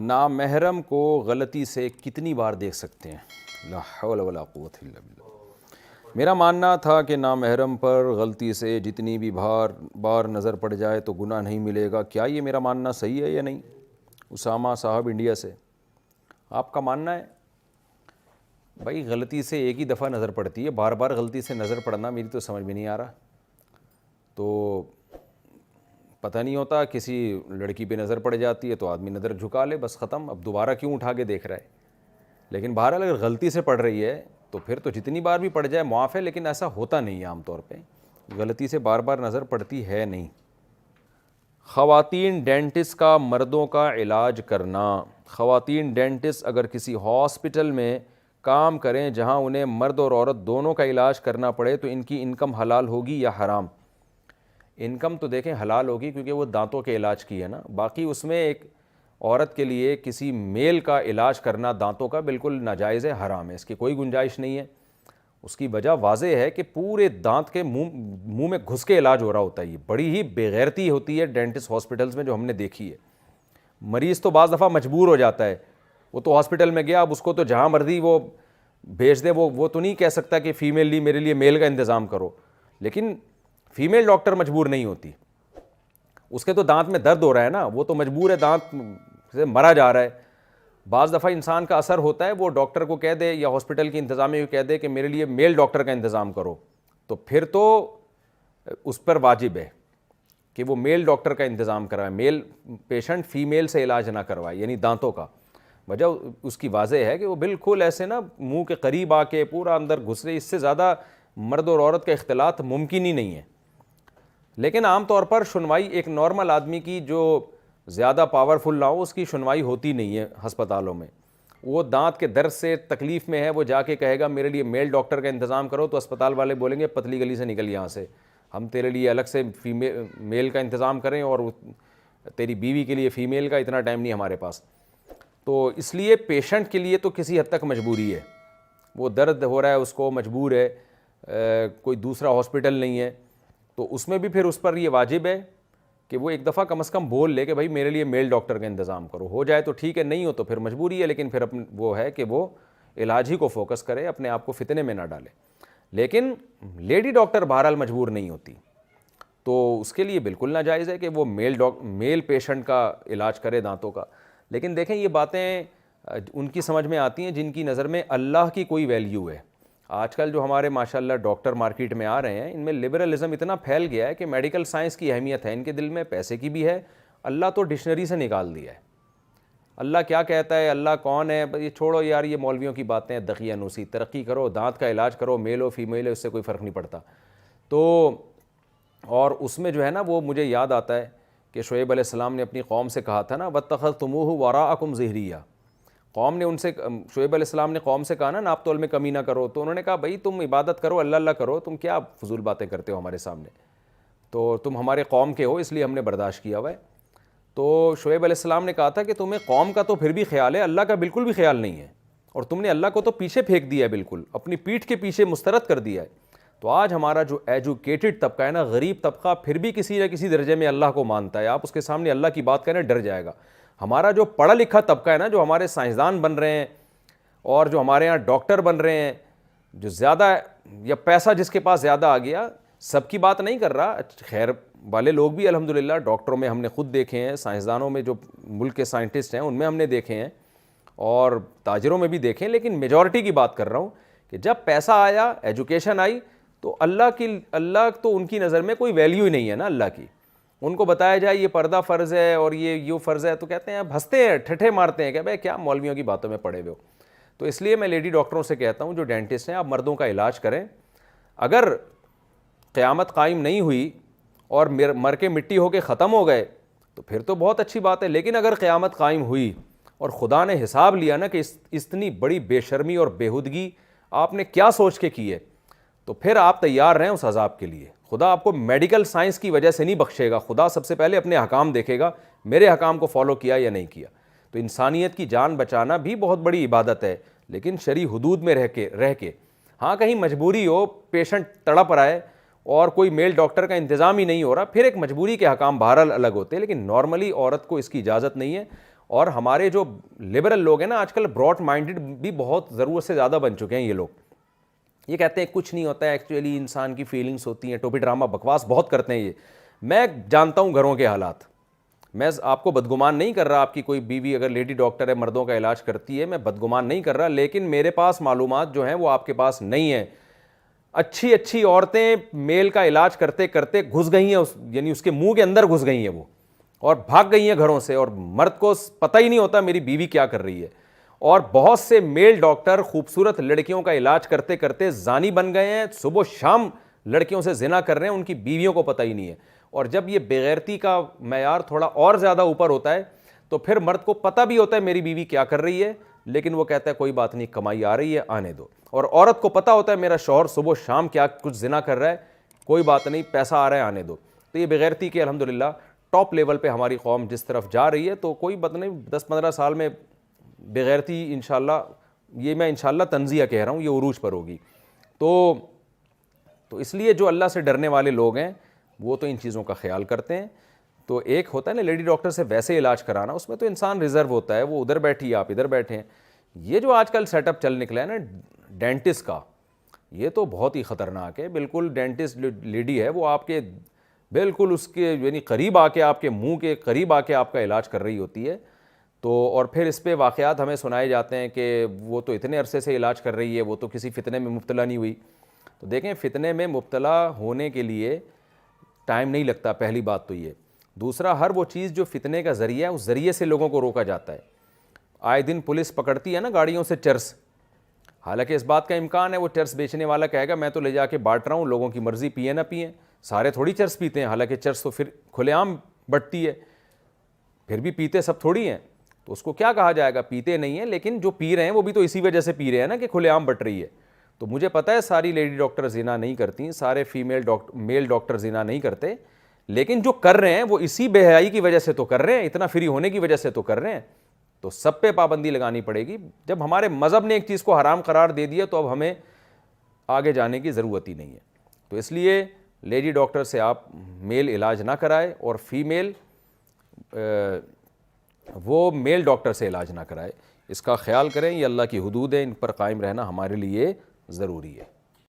نامحرم کو غلطی سے کتنی بار دیکھ سکتے ہیں؟ لا حول ولا قوت الا باللہ۔ میرا ماننا تھا کہ نامحرم پر غلطی سے جتنی بھی بار نظر پڑ جائے تو گناہ نہیں ملے گا۔ کیا یہ میرا ماننا صحیح ہے یا نہیں؟ اسامہ صاحب انڈیا سے، آپ کا ماننا ہے؟ بھائی غلطی سے ایک ہی دفعہ نظر پڑتی ہے، بار بار غلطی سے نظر پڑنا میری تو سمجھ میں نہیں آ رہا۔ تو پتہ نہیں ہوتا، کسی لڑکی پہ نظر پڑ جاتی ہے تو آدمی نظر جھکا لے، بس ختم، اب دوبارہ کیوں اٹھا کے دیکھ رہا ہے۔ لیکن بہرحال اگر غلطی سے پڑ رہی ہے تو پھر تو جتنی بار بھی پڑ جائے معاف ہے، لیکن ایسا ہوتا نہیں ہے عام طور پہ، غلطی سے بار بار نظر پڑتی ہے نہیں۔ خواتین ڈینٹسٹ کا مردوں کا علاج کرنا۔ خواتین ڈینٹسٹ اگر کسی ہاسپٹل میں کام کریں جہاں انہیں مرد اور عورت دونوں کا علاج کرنا پڑے تو ان کی انکم حلال ہوگی یا حرام؟ انکم تو دیکھیں حلال ہوگی، کیونکہ وہ دانتوں کے علاج کی ہے نا۔ باقی اس میں ایک عورت کے لیے کسی میل کا علاج کرنا دانتوں کا بالکل ناجائز ہے، حرام ہے، اس کی کوئی گنجائش نہیں ہے۔ اس کی وجہ واضح ہے کہ پورے دانت کے منہ میں گھس کے علاج ہو رہا ہوتا ہے۔ یہ بڑی ہی بے غیرتی ہوتی ہے ڈینٹسٹ ہاسپٹلز میں جو ہم نے دیکھی ہے۔ مریض تو بعض دفعہ مجبور ہو جاتا ہے، وہ تو ہاسپٹل میں گیا، اب اس کو تو جہاں مرضی وہ بھیج دے، وہ تو نہیں کہہ سکتا کہ فیمیل لی میرے لیے میل کا انتظام کرو، لیکن فیمیل ڈاکٹر مجبور نہیں ہوتی۔ اس کے تو دانت میں درد ہو رہا ہے نا، وہ تو مجبور ہے، دانت سے مرا جا رہا ہے۔ بعض دفعہ انسان کا اثر ہوتا ہے، وہ ڈاکٹر کو کہہ دے یا ہاسپٹل کی انتظامیہ کو کہہ دے کہ میرے لیے میل ڈاکٹر کا انتظام کرو، تو پھر تو اس پر واجب ہے کہ وہ میل ڈاکٹر کا انتظام کروائے، میل پیشنٹ فیمیل سے علاج نہ کروائے، یعنی دانتوں کا۔ وجہ اس کی واضح ہے کہ وہ بالکل ایسے نا منہ کے قریب آ کے پورا اندر گھس رہے، اس سے زیادہ مرد اور عورت کا اختلاط ممکن ہی نہیں ہے۔ لیکن عام طور پر سنوائی ایک نارمل آدمی کی جو زیادہ پاورفل نہ ہو، اس کی سنوائی ہوتی نہیں ہے ہسپتالوں میں۔ وہ دانت کے درد سے تکلیف میں ہے، وہ جا کے کہے گا میرے لیے میل ڈاکٹر کا انتظام کرو، تو اسپتال والے بولیں گے پتلی گلی سے نکل یہاں سے، ہم تیرے لیے الگ سے میل کا انتظام کریں اور تیری بیوی کے لیے فیمیل کا، اتنا ٹائم نہیں ہمارے پاس۔ تو اس لیے پیشنٹ کے لیے تو کسی حد تک مجبوری ہے، وہ درد ہو رہا ہے، اس کو مجبور ہے، کوئی دوسرا ہاسپٹل نہیں ہے، تو اس میں بھی پھر اس پر یہ واجب ہے کہ وہ ایک دفعہ کم از کم بول لے کہ بھائی میرے لیے میل ڈاکٹر کا انتظام کرو، ہو جائے تو ٹھیک ہے، نہیں ہو تو پھر مجبوری ہے، لیکن پھر وہ ہے کہ وہ علاج ہی کو فوکس کرے، اپنے آپ کو فتنے میں نہ ڈالے۔ لیکن لیڈی ڈاکٹر بہرحال مجبور نہیں ہوتی، تو اس کے لیے بالکل ناجائز ہے کہ وہ میل پیشنٹ کا علاج کرے دانتوں کا۔ لیکن دیکھیں یہ باتیں ان کی سمجھ میں آتی ہیں جن کی نظر میں اللہ کی کوئی ویلیو ہے۔ آج کل جو ہمارے ماشاءاللہ ڈاکٹر مارکیٹ میں آ رہے ہیں، ان میں لبرلزم اتنا پھیل گیا ہے کہ میڈیکل سائنس کی اہمیت ہے ان کے دل میں، پیسے کی بھی ہے، اللہ تو ڈکشنری سے نکال دیا ہے۔ اللہ کیا کہتا ہے، اللہ کون ہے، یہ چھوڑو یار، یہ مولویوں کی باتیں، دقیہ نوسی، ترقی کرو، دانت کا علاج کرو، میل ہو فیمیل ہو، اس سے کوئی فرق نہیں پڑتا۔ تو اور اس میں جو ہے نا، وہ مجھے یاد آتا ہے کہ شعیب علیہ السلام نے اپنی قوم سے کہا تھا نا وَاتَّخَذْتُمُوهُ وَرَاءَكُمْ ظِهْرِيًّا، قوم نے ان سے، شعیب علیہ السلام نے قوم سے کہا نا ناپ تول میں کمی نہ کرو، تو انہوں نے کہا بھائی تم عبادت کرو، اللہ اللہ کرو، تم کیا فضول باتیں کرتے ہو ہمارے سامنے، تو تم ہمارے قوم کے ہو اس لیے ہم نے برداشت کیا ہوا ہے۔ تو شعیب علیہ السلام نے کہا تھا کہ تمہیں قوم کا تو پھر بھی خیال ہے، اللہ کا بالکل بھی خیال نہیں ہے، اور تم نے اللہ کو تو پیچھے پھینک دیا ہے، بالکل اپنی پیٹھ کے پیچھے مسترد کر دیا ہے۔ تو آج ہمارا جو ایجوکیٹڈ طبقہ ہے نا، غریب طبقہ، پھر بھی کسی نہ کسی درجے میں اللہ کو مانتا ہے، آپ اس کے سامنے اللہ کی بات کریں ڈر جائے گا۔ ہمارا جو پڑھا لکھا طبقہ ہے نا، جو ہمارے سائنسدان بن رہے ہیں اور جو ہمارے ہاں ڈاکٹر بن رہے ہیں، جو زیادہ یا پیسہ جس کے پاس زیادہ آ گیا، سب کی بات نہیں کر رہا، خیر والے لوگ بھی الحمدللہ ڈاکٹروں میں ہم نے خود دیکھے ہیں، سائنسدانوں میں جو ملک کے سائنٹسٹ ہیں ان میں ہم نے دیکھے ہیں، اور تاجروں میں بھی دیکھے ہیں، لیکن میجورٹی کی بات کر رہا ہوں کہ جب پیسہ آیا، ایجوکیشن آئی، تو اللہ تو ان کی نظر میں کوئی ویلیو ہی نہیں ہے نا اللہ کی۔ ان کو بتایا جائے یہ پردہ فرض ہے اور یہ فرض ہے تو کہتے ہیں، ہنستے ہیں، ٹھٹھے مارتے ہیں کہ بھائی کیا مولویوں کی باتوں میں پڑے ہوئے ہو۔ تو اس لیے میں لیڈی ڈاکٹروں سے کہتا ہوں جو ڈینٹسٹ ہیں، آپ مردوں کا علاج کریں۔ اگر قیامت قائم نہیں ہوئی اور مر کے مٹی ہو کے ختم ہو گئے تو پھر تو بہت اچھی بات ہے، لیکن اگر قیامت قائم ہوئی اور خدا نے حساب لیا نا کہ اتنی بڑی بے شرمی اور بےہودگی آپ نے کیا سوچ کے کی ہے، تو پھر آپ تیار رہیں اس عذاب کے لیے۔ خدا آپ کو میڈیکل سائنس کی وجہ سے نہیں بخشے گا، خدا سب سے پہلے اپنے حکام دیکھے گا، میرے حکام کو فالو کیا یا نہیں کیا۔ تو انسانیت کی جان بچانا بھی بہت بڑی عبادت ہے، لیکن شرعی حدود میں رہ کے ہاں کہیں مجبوری ہو، پیشنٹ تڑپ رہا ہے اور کوئی میل ڈاکٹر کا انتظام ہی نہیں ہو رہا، پھر ایک مجبوری کے حکام بہرحال الگ ہوتے ہیں، لیکن نارملی عورت کو اس کی اجازت نہیں ہے۔ اور ہمارے جو لبرل لوگ ہیں نا آج کل براڈ مائنڈڈ بھی بہت ضرورت سے زیادہ بن چکے ہیں یہ لوگ. یہ کہتے ہیں کچھ نہیں ہوتا ہے, ایکچولی انسان کی فیلنگس ہوتی ہیں, ٹوپی ڈرامہ بکواس بہت کرتے ہیں یہ. میں جانتا ہوں گھروں کے حالات, میں آپ کو بدگمان نہیں کر رہا, آپ کی کوئی بیوی اگر لیڈی ڈاکٹر ہے مردوں کا علاج کرتی ہے, میں بدگمان نہیں کر رہا, لیکن میرے پاس معلومات جو ہیں وہ آپ کے پاس نہیں ہیں. اچھی اچھی عورتیں میل کا علاج کرتے کرتے گھس گئی ہیں, یعنی اس کے منہ کے اندر گھس گئی ہیں وہ, اور بھاگ گئی ہیں گھروں سے, اور مرد کو پتہ ہی نہیں ہوتا میری بیوی کیا کر رہی ہے. اور بہت سے میل ڈاکٹر خوبصورت لڑکیوں کا علاج کرتے کرتے زانی بن گئے ہیں, صبح شام لڑکیوں سے زنا کر رہے ہیں, ان کی بیویوں کو پتہ ہی نہیں ہے. اور جب یہ بےغیرتی کا معیار تھوڑا اور زیادہ اوپر ہوتا ہے تو پھر مرد کو پتہ بھی ہوتا ہے میری بیوی کیا کر رہی ہے, لیکن وہ کہتا ہے کوئی بات نہیں, کمائی آ رہی ہے آنے دو. اور عورت کو پتہ ہوتا ہے میرا شوہر صبح شام کیا کچھ زنا کر رہا ہے, کوئی بات نہیں, پیسہ آ رہا ہے آنے دو. تو یہ بےغیرتی کے الحمدللہ ٹاپ لیول پہ ہماری قوم جس طرف جا رہی ہے, تو کوئی بات نہیں, 10-15 سال میں بےغیرتی انشاءاللہ, یہ میں انشاءاللہ تنزیہ کہہ رہا ہوں, یہ عروج پر ہوگی. تو اس لیے جو اللہ سے ڈرنے والے لوگ ہیں وہ تو ان چیزوں کا خیال کرتے ہیں. تو ایک ہوتا ہے نا لیڈی ڈاکٹر سے ویسے علاج کرانا, اس میں تو انسان ریزرو ہوتا ہے, وہ ادھر بیٹھی آپ ادھر بیٹھے ہیں. یہ جو آج کل سیٹ اپ چل نکلا ہے نا ڈینٹسٹ کا, یہ تو بہت ہی خطرناک ہے. بالکل ڈینٹسٹ لیڈی ہے, وہ آپ کے بالکل اس کے یعنی قریب آ کے, آپ کے منہ کے قریب آ کے آپ کا علاج کر رہی ہوتی ہے. تو اور پھر اس پہ واقعات ہمیں سنائے جاتے ہیں کہ وہ تو اتنے عرصے سے علاج کر رہی ہے, وہ تو کسی فتنے میں مبتلا نہیں ہوئی. تو دیکھیں, فتنے میں مبتلا ہونے کے لیے ٹائم نہیں لگتا, پہلی بات تو یہ. دوسرا, ہر وہ چیز جو فتنے کا ذریعہ ہے اس ذریعے سے لوگوں کو روکا جاتا ہے. آئے دن پولیس پکڑتی ہے نا گاڑیوں سے چرس, حالانکہ اس بات کا امکان ہے وہ چرس بیچنے والا کہے گا میں تو لے جا کے بانٹ رہا ہوں, لوگوں کی مرضی پئیں نہ پئیں, سارے تھوڑی چرس پیتے ہیں, حالانکہ چرس تو پھر کھلے عام بٹتی ہے, پھر بھی پیتے سب تھوڑی ہیں. تو اس کو کیا کہا جائے گا, پیتے نہیں ہیں, لیکن جو پی رہے ہیں وہ بھی تو اسی وجہ سے پی رہے ہیں نا کہ کھلے عام بٹ رہی ہے. تو مجھے پتہ ہے ساری لیڈی ڈاکٹر زنا نہیں کرتی, سارے میل ڈاکٹر زنا نہیں کرتے, لیکن جو کر رہے ہیں وہ اسی بے حیائی کی وجہ سے تو کر رہے ہیں, اتنا فری ہونے کی وجہ سے تو کر رہے ہیں. تو سب پہ پابندی لگانی پڑے گی. جب ہمارے مذہب نے ایک چیز کو حرام قرار دے دیا تو اب ہمیں آگے جانے کی ضرورت ہی نہیں ہے. تو اس لیے لیڈی ڈاکٹر سے آپ میل علاج نہ کرائے, اور فیمیل وہ میل ڈاکٹر سے علاج نہ کرائے. اس کا خیال کریں, یہ اللہ کی حدود ہے, ان پر قائم رہنا ہمارے لیے ضروری ہے.